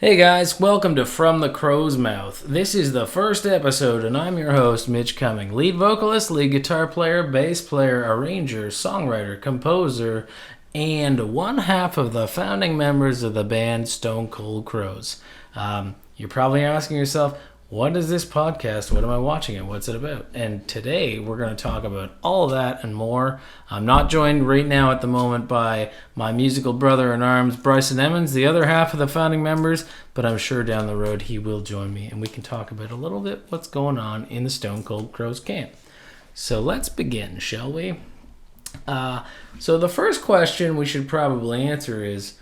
Hey guys, welcome to From the Crow's Mouth. This is the first episode, and I'm your host, Mitch Cuming, lead vocalist, lead guitar player, bass player, arranger, songwriter, composer, and one half of the founding members of the band Stone Cold Crows. You're probably asking yourself, what is this podcast? What am I watching it? What's it about? And today we're going to talk about all of that and more. I'm not joined right now at the moment by my musical brother in arms, Bryson Emmons, the other half of the founding members, but I'm sure down the road he will join me and we can talk about a little bit what's going on in the Stone Cold Crows camp. So let's begin, shall we? So the first question we should probably answer is,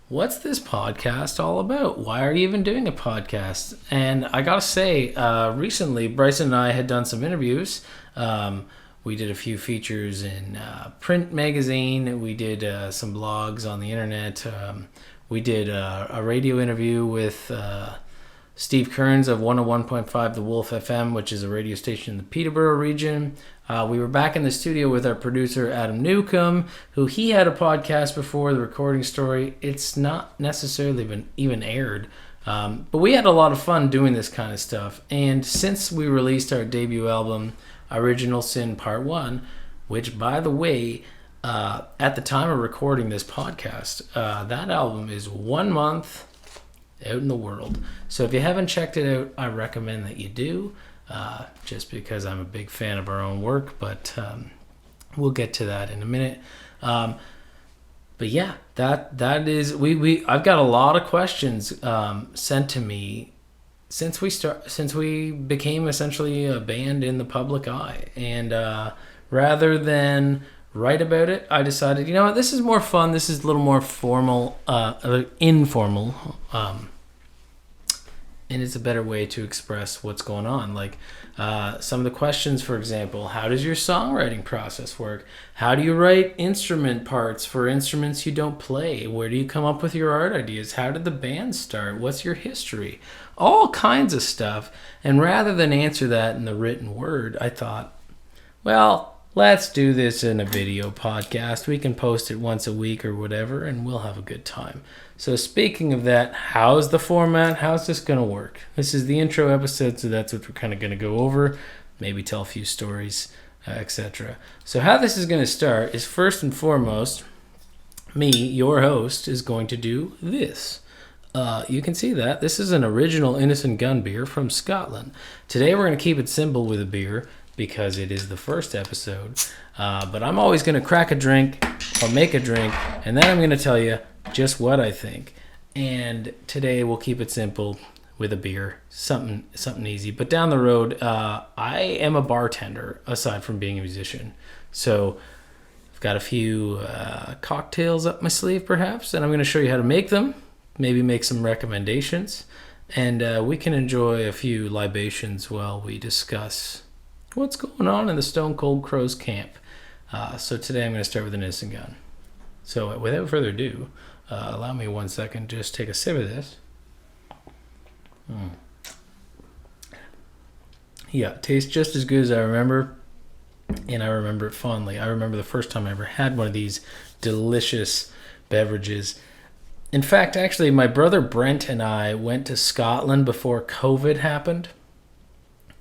what's this podcast all about? Why are you even doing a podcast? And I gotta say, recently Bryson and I had done some interviews. We did a few features in print magazine. We did some blogs on the internet. We did a radio interview with Steve Kearns of 101.5 The Wolf FM, which is a radio station in the Peterborough region. We were back in the studio with our producer, Adam Newcomb, who he had a podcast before, The Recording Story. It's not necessarily been even aired, but we had a lot of fun doing this kind of stuff. And since we released our debut album, Original Sin Part 1, which, by the way, at the time of recording this podcast, that album is 1 month out in the world. So if you haven't checked it out, I recommend that you do. Just because I'm a big fan of our own work, but we'll get to that in a minute. But yeah, that is I've got a lot of questions sent to me since we became essentially a band in the public eye, and rather than write about it, I decided, you know what, this is more fun. This is a little more formal, informal. And it's a better way to express what's going on. Like some of the questions, for example, how does your songwriting process work? How do you write instrument parts for instruments you don't play? Where do you come up with your art ideas? How did the band start? What's your history? All kinds of stuff. And rather than answer that in the written word, I thought, well, let's do this in a video podcast. We can post it once a week or whatever, and we'll have a good time. So speaking of that, how's the format? How's this going to work? This is the intro episode, so that's what we're kind of going to go over. Maybe tell a few stories, etc. So how this is going to start is, first and foremost, me, your host, is going to do this. You can see that. This is an original Innocent Gun beer from Scotland. Today we're going to keep it simple with a beer, because it is the first episode. But I'm always going to crack a drink or make a drink, and then I'm going to tell you just what I think. And today we'll keep it simple with a beer, something easy. But down the road, I am a bartender aside from being a musician. So I've got a few cocktails up my sleeve perhaps, and I'm going to show you how to make them, maybe make some recommendations, and we can enjoy a few libations while we discuss what's going on in the Stone Cold Crows camp. So today I'm going to start with an Innocent Gun. So without further ado, allow me 1 second, just take a sip of this. Yeah, it tastes just as good as I remember, and I remember it fondly. I remember the first time I ever had one of these delicious beverages. In fact, actually, my brother Brent and I went to Scotland before COVID happened,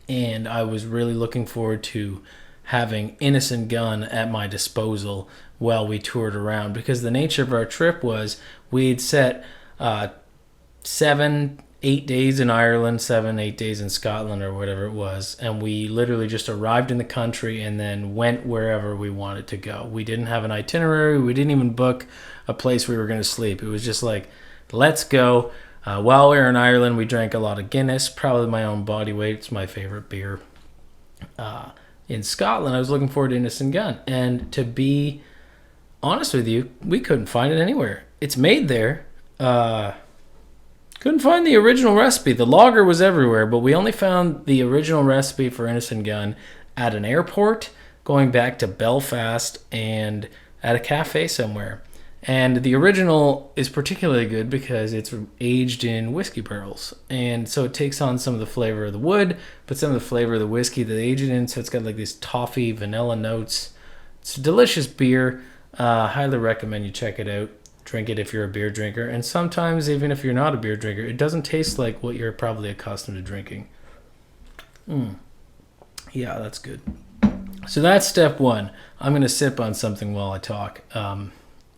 and I was really looking forward to having Innocent Gun at my disposal while we toured around, because the nature of our trip was we'd set 7-8 days in Ireland, 7-8 days in Scotland, or whatever it was, and we literally just arrived in the country and then went wherever we wanted to go. We didn't have an itinerary. We didn't even book a place we were going to sleep. It was just like, let's go. While we were in Ireland, we drank a lot of Guinness, probably my own body weight. It's my favorite beer. In Scotland, I was looking forward to Innocent Gun. And to be honest with you, we couldn't find it anywhere. It's made there. Couldn't find the original recipe. The lager was everywhere, but we only found the original recipe for Innocent Gun at an airport, going back to Belfast, and at a cafe somewhere. And the original is particularly good because it's aged in whiskey barrels. And so it takes on some of the flavor of the wood, but some of the flavor of the whiskey that they aged it in. So it's got like these toffee, vanilla notes. It's a delicious beer. Highly recommend you check it out. drink it if you're a beer drinker. And sometimes, even if you're not a beer drinker, it doesn't taste like what you're probably accustomed to drinking. Yeah, that's good. So that's step one. I'm going to sip on something while I talk.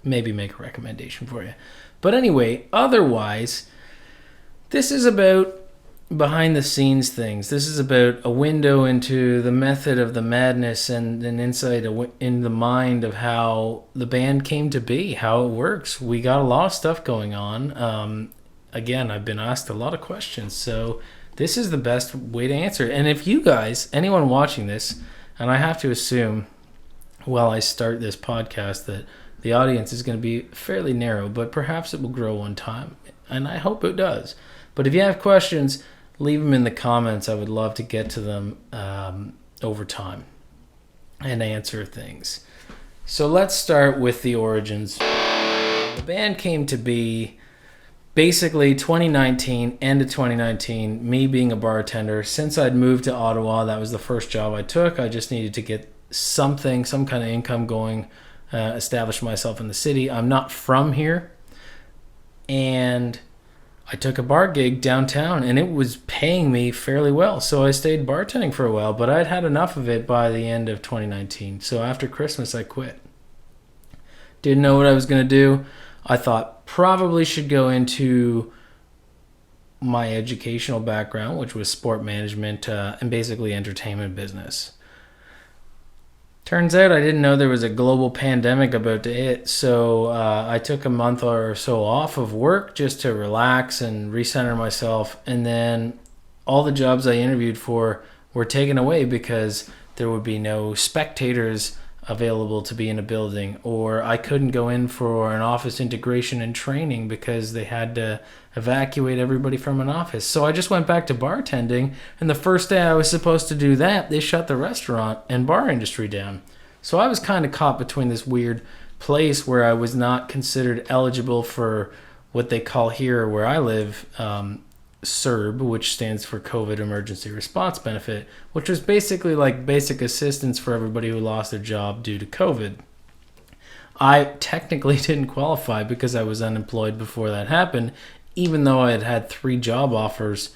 Maybe make a recommendation for you. But anyway, otherwise, this is about behind the scenes things. This is about a window into the method of the madness and an insight in the mind of how the band came to be, how it works. We got a lot of stuff going on. Again, I've been asked a lot of questions, so this is the best way to answer it. And if you guys, anyone watching this, and I have to assume while I start this podcast that the audience is going to be fairly narrow, but perhaps it will grow one time, and I hope it does. But if you have questions, leave them in the comments. I would love to get to them over time and answer things. So let's start with the origins. The band came to be basically 2019, end of 2019, me being a bartender. Since I'd moved to Ottawa, that was the first job I took. I just needed to get some kind of income going, establish myself in the city. I'm not from here. And I took a bar gig downtown, and it was paying me fairly well. So I stayed bartending for a while, but I'd had enough of it by the end of 2019. So after Christmas, I quit. Didn't know what I was going to do. I thought probably should go into my educational background, which was sport management and basically entertainment business. Turns out I didn't know there was a global pandemic about to hit, so I took a month or so off of work just to relax and recenter myself, and then all the jobs I interviewed for were taken away because there would be no spectators available to be in a building, or I couldn't go in for an office integration and training because they had to evacuate everybody from an office. So I just went back to bartending, and the first day I was supposed to do that, they shut the restaurant and bar industry down. So I was kind of caught between this weird place where I was not considered eligible for what they call here where I live, CERB, which stands for COVID Emergency Response Benefit, which was basically like basic assistance for everybody who lost their job due to COVID. I technically didn't qualify because I was unemployed before that happened, even though I had had 3 job offers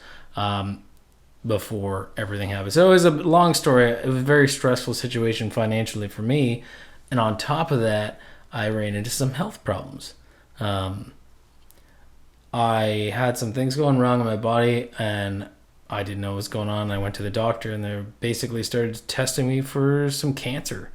before everything happened. So it was a long story. It was a very stressful situation financially for me. And on top of that, I ran into some health problems. I had some things going wrong in my body, and I didn't know what was going on. I went to the doctor, and they basically started testing me for some cancer.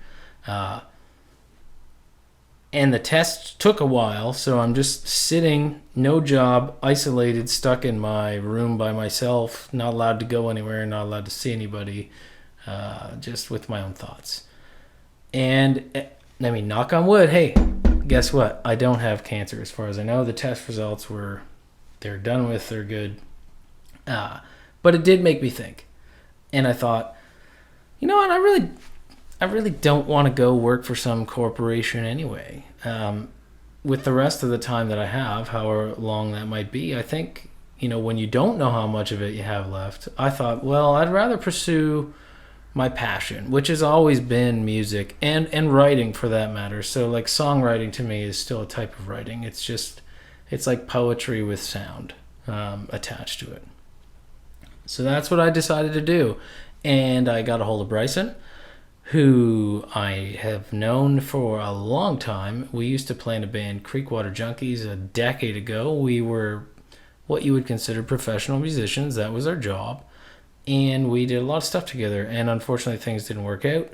And the test took a while, so I'm just sitting, no job, isolated, stuck in my room by myself, not allowed to go anywhere, not allowed to see anybody, just with my own thoughts. And, I mean, knock on wood, hey, guess what? I don't have cancer as far as I know. The test results they're done with, they're good. But it did make me think. And I thought, you know what, I really don't want to go work for some corporation anyway. With the rest of the time that I have, however long that might be, I think, you know, when you don't know how much of it you have left, I thought, well, I'd rather pursue my passion, which has always been music and writing for that matter. So like songwriting to me is still a type of writing. It's like poetry with sound attached to it. So that's what I decided to do. And I got a hold of Bryson, who I have known for a long time. We used to play in a band, Creekwater Junkies, a decade ago. We were what you would consider professional musicians. That was our job. And we did a lot of stuff together, and unfortunately things didn't work out.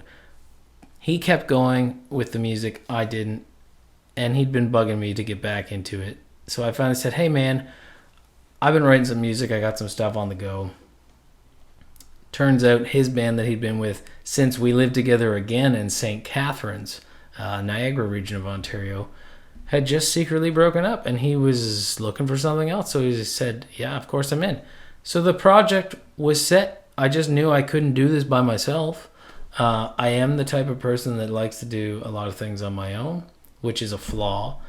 He kept going with the music, I didn't, and he'd been bugging me to get back into it. So I finally said, hey man, I've been writing some music, I got some stuff on the go. Turns out his band that he'd been with since we lived together again in St. Catharines, Niagara region of Ontario, had just secretly broken up, and he was looking for something else. So he just said, yeah, of course I'm in. So the project was set. I just knew I couldn't do this by myself. I am the type of person that likes to do a lot of things on my own, which is a flaw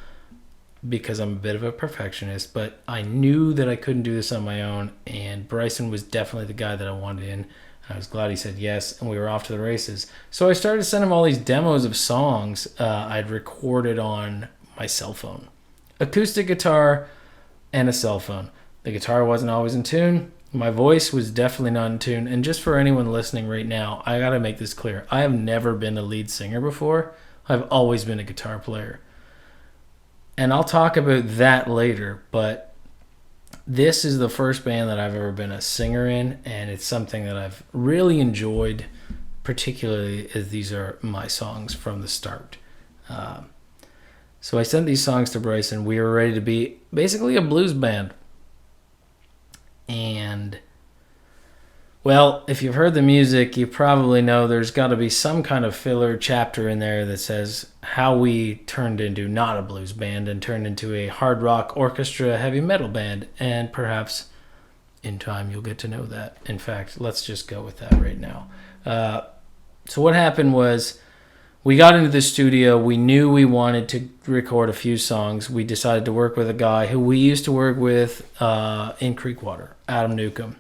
because I'm a bit of a perfectionist, but I knew that I couldn't do this on my own, and Bryson was definitely the guy that I wanted in. I was glad he said yes, and we were off to the races. So I started to send him all these demos of songs I'd recorded on my cell phone. acoustic guitar and a cell phone. The guitar wasn't always in tune. My voice was definitely not in tune. And just for anyone listening right now, I got to make this clear. I have never been a lead singer before. I've always been a guitar player. And I'll talk about that later, but this is the first band that I've ever been a singer in, and it's something that I've really enjoyed, particularly as these are my songs from the start. So I sent these songs to Bryson. We were ready to be basically a blues band. And, well, if you've heard the music, you probably know there's got to be some kind of filler chapter in there that says how we turned into not a blues band and turned into a hard rock orchestra heavy metal band. And perhaps in time you'll get to know that. In fact, let's just go with that right now. So what happened was we got into the studio. We knew we wanted to record a few songs. We decided to work with a guy who we used to work with in Creekwater, Adam Newcomb.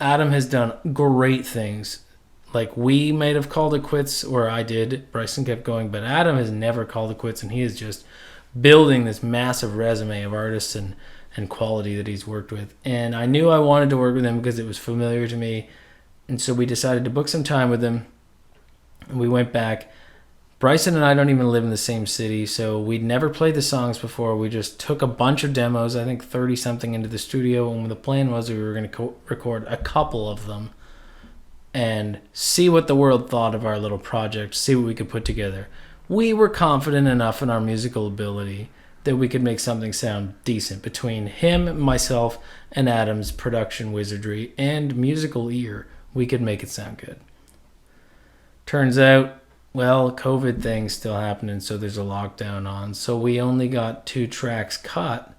Adam has done great things. Like, we might have called it quits, or I did. Bryson kept going, but Adam has never called it quits, and he is just building this massive resume of artists and quality that he's worked with. And I knew I wanted to work with him because it was familiar to me, and so we decided to book some time with him, and we went back. Bryson and I don't even live in the same city, so we'd never played the songs before. We just took a bunch of demos, I think 30-something, into the studio, and the plan was we were going to record a couple of them and see what the world thought of our little project, see what we could put together. We were confident enough in our musical ability that we could make something sound decent. Between him, myself, and Adam's production wizardry and musical ear, we could make it sound good. Turns out, well, COVID thing's still happening, so there's a lockdown on. So we only got 2 tracks cut,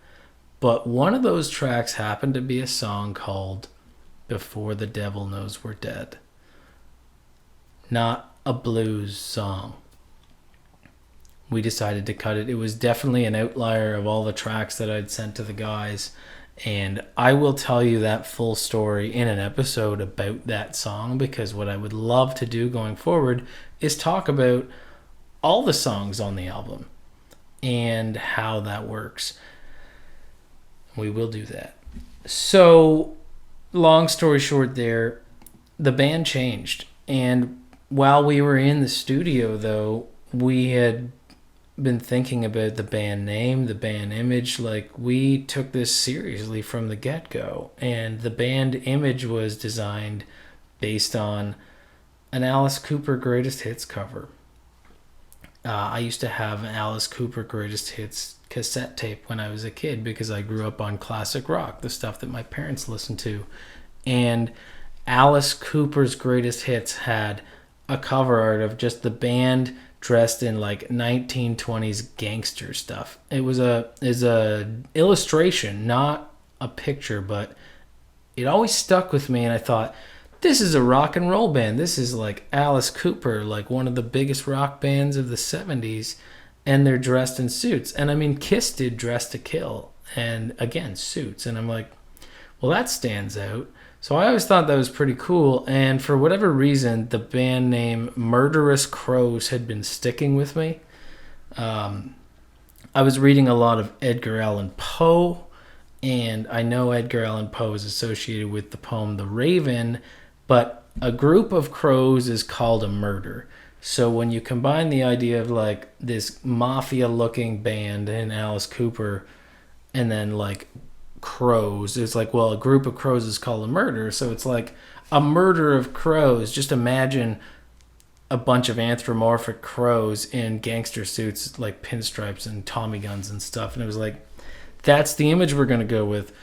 but one of those tracks happened to be a song called Before the Devil Knows We're Dead. Not a blues song. We decided to cut it. It was definitely an outlier of all the tracks that I'd sent to the guys. And I will tell you that full story in an episode about that song, because what I would love to do going forward is talk about all the songs on the album and how that works. We will do that. So, long story short there, the band changed. And while we were in the studio, though, we had been thinking about the band name, the band image. Like, we took this seriously from the get-go, and the band image was designed based on an Alice Cooper Greatest Hits cover. I used to have an Alice Cooper Greatest Hits cassette tape when I was a kid because I grew up on classic rock, the stuff that my parents listened to. And Alice Cooper's Greatest Hits had a cover art of just the band dressed in like 1920s gangster stuff. It was a illustration, not a picture, but it always stuck with me, and I thought, this is a rock and roll band. This is like Alice Cooper, like one of the biggest rock bands of the 70s, and they're dressed in suits. And I mean, Kiss did Dress to Kill, and again, suits. And I'm like, well, that stands out. So I always thought that was pretty cool, and for whatever reason, the band name Murderous Crows had been sticking with me. I was reading a lot of Edgar Allan Poe, and I know Edgar Allan Poe is associated with the poem The Raven, but a group of crows is called a murder. So when you combine the idea of like this mafia-looking band and Alice Cooper, and then like crows, it's like, well, a group of crows is called a murder, so it's like a murder of crows. Just imagine a bunch of anthropomorphic crows in gangster suits, like pinstripes and Tommy guns and stuff, and it was like, that's the image we're going to go with.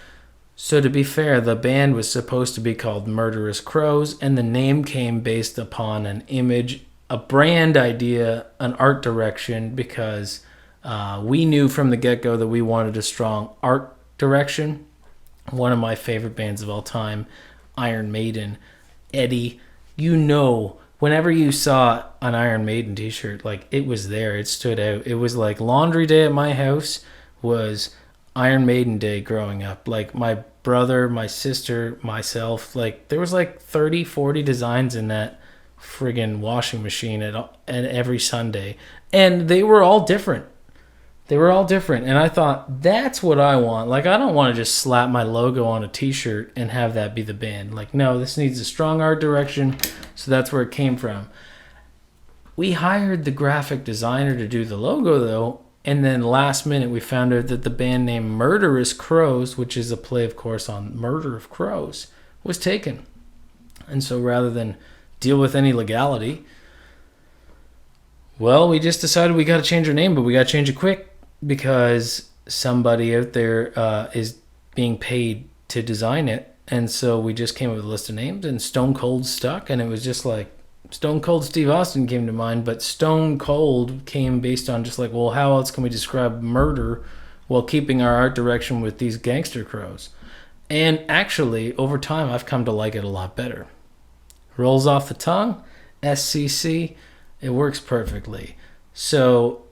So to be fair, the band was supposed to be called Murderous Crows, and the name came based upon an image, a brand idea, an art direction, because we knew from the get-go that we wanted a strong art direction. One of my favorite bands of all time, Iron Maiden. Eddie, you know, whenever you saw an Iron Maiden t-shirt, like, it was there, it stood out. It was like laundry day at my house was Iron Maiden day growing up. Like, my brother, my sister, myself, like, there was like 30, 40 designs in that friggin' washing machine at every Sunday. And they were all different. They were all different, and I thought, that's what I want. Like, I don't want to just slap my logo on a t-shirt and have that be the band. Like, no, this needs a strong art direction, so that's where it came from. We hired the graphic designer to do the logo, though, and then last minute we found out that the band name Murderous Crows, which is a play, of course, on Murder of Crows, was taken. And so rather than deal with any legality, well, we just decided we got to change our name, but we got to change it quick because somebody out there is being paid to design it. And so we just came up with a list of names, and Stone Cold stuck, and it was just like, Stone Cold Steve Austin came to mind, but Stone Cold came based on just like, well, how else can we describe murder while keeping our art direction with these gangster crows? And actually, over time, I've come to like it a lot better. Rolls off the tongue, SCC, it works perfectly. So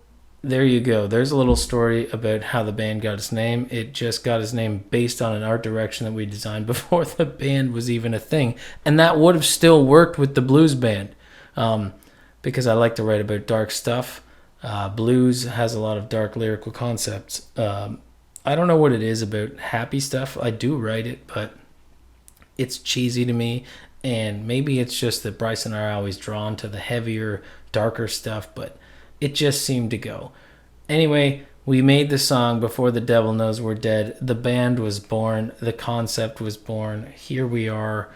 there you go. There's a little story about how the band got its name. It just got its name based on an art direction that we designed before the band was even a thing. And that would have still worked with the blues band because I like to write about dark stuff. Blues has a lot of dark lyrical concepts. I don't know what it is about happy stuff. I do write it, but it's cheesy to me. And maybe it's just that Bryce and I are always drawn to the heavier, darker stuff, but it just seemed to go. Anyway, we made the song Before the Devil Knows We're Dead. The band was born. The concept was born. Here we are.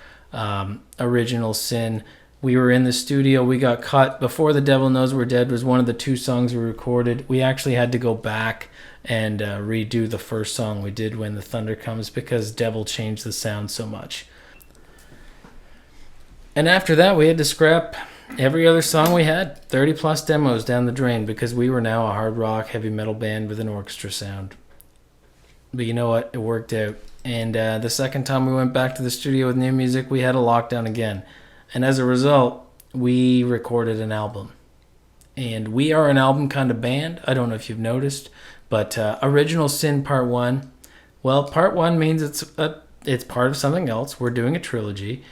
Original Sin. We were in the studio. We got cut. Before the Devil Knows We're Dead was one of the 2 songs we recorded. We actually had to go back and redo the first song we did, When the Thunder Comes, because Devil changed the sound so much. And after that, we had to scrap every other song we had, 30 plus demos down the drain, because we were now a hard rock, heavy metal band with an orchestra sound. But you know what? It worked out. And the second time we went back to the studio with new music, we had a lockdown again. And as a result, we recorded an album. And we are an album kind of band. I don't know if you've noticed, but Original Sin Part 1. Well, Part 1 means it's part of something else. We're doing a trilogy.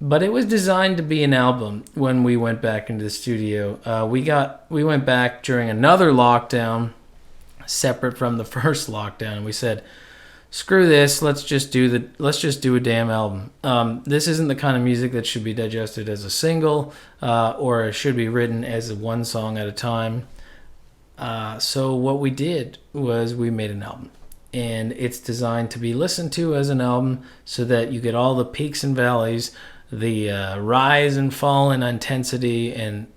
But it was designed to be an album when we went back into the studio. We went back during another lockdown, separate from the first lockdown, and we said, screw this, let's just do a damn album. This isn't the kind of music that should be digested as a single, or it should be written as one song at a time. So what we did was we made an album. And it's designed to be listened to as an album so that you get all the peaks and valleys, the rise and fall in intensity and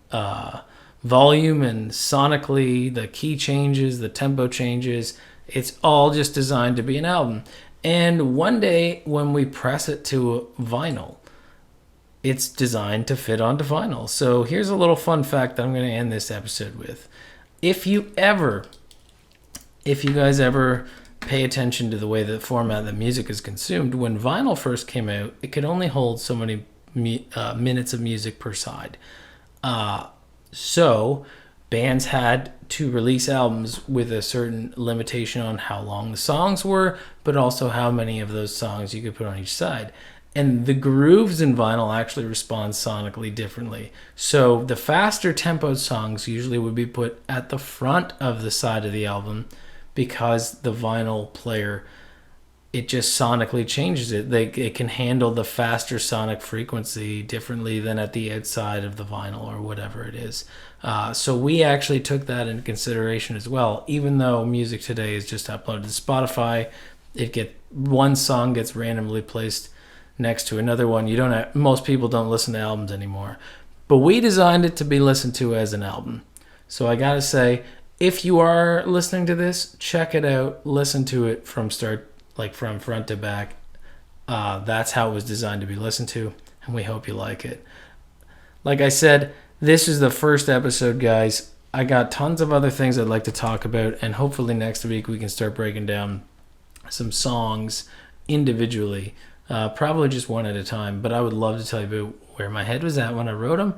volume and sonically, the key changes, the tempo changes. It's all just designed to be an album. And one day when we press it to vinyl, it's designed to fit onto vinyl. So here's a little fun fact that I'm going to end this episode with. If you guys ever pay attention to the way the format that music is consumed, when vinyl first came out, it could only hold so many minutes of music per side. So bands had to release albums with a certain limitation on how long the songs were, but also how many of those songs you could put on each side. And the grooves in vinyl actually respond sonically differently. So the faster tempoed songs usually would be put at the front of the side of the album, because the vinyl player, it just sonically changes it. It can handle the faster sonic frequency differently than at the outside of the vinyl or whatever it is. So we actually took that into consideration as well. Even though music today is just uploaded to Spotify, one song gets randomly placed next to another one. Most people don't listen to albums anymore. But we designed it to be listened to as an album. So I gotta say, if you are listening to this, check it out. Listen to it from front to back. That's how it was designed to be listened to, and we hope you like it. Like I said, this is the first episode, guys. I got tons of other things I'd like to talk about, and hopefully next week we can start breaking down some songs individually, probably just one at a time. But I would love to tell you about where my head was at when I wrote them,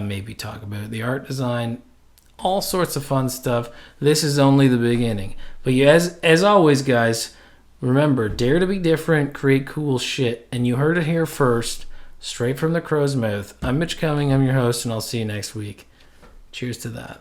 maybe talk about the art design, all sorts of fun stuff. This is only the beginning. But as always, guys, remember, dare to be different, create cool shit. And you heard it here first, straight from the crow's mouth. I'm Mitch Cuming, I'm your host, and I'll see you next week. Cheers to that.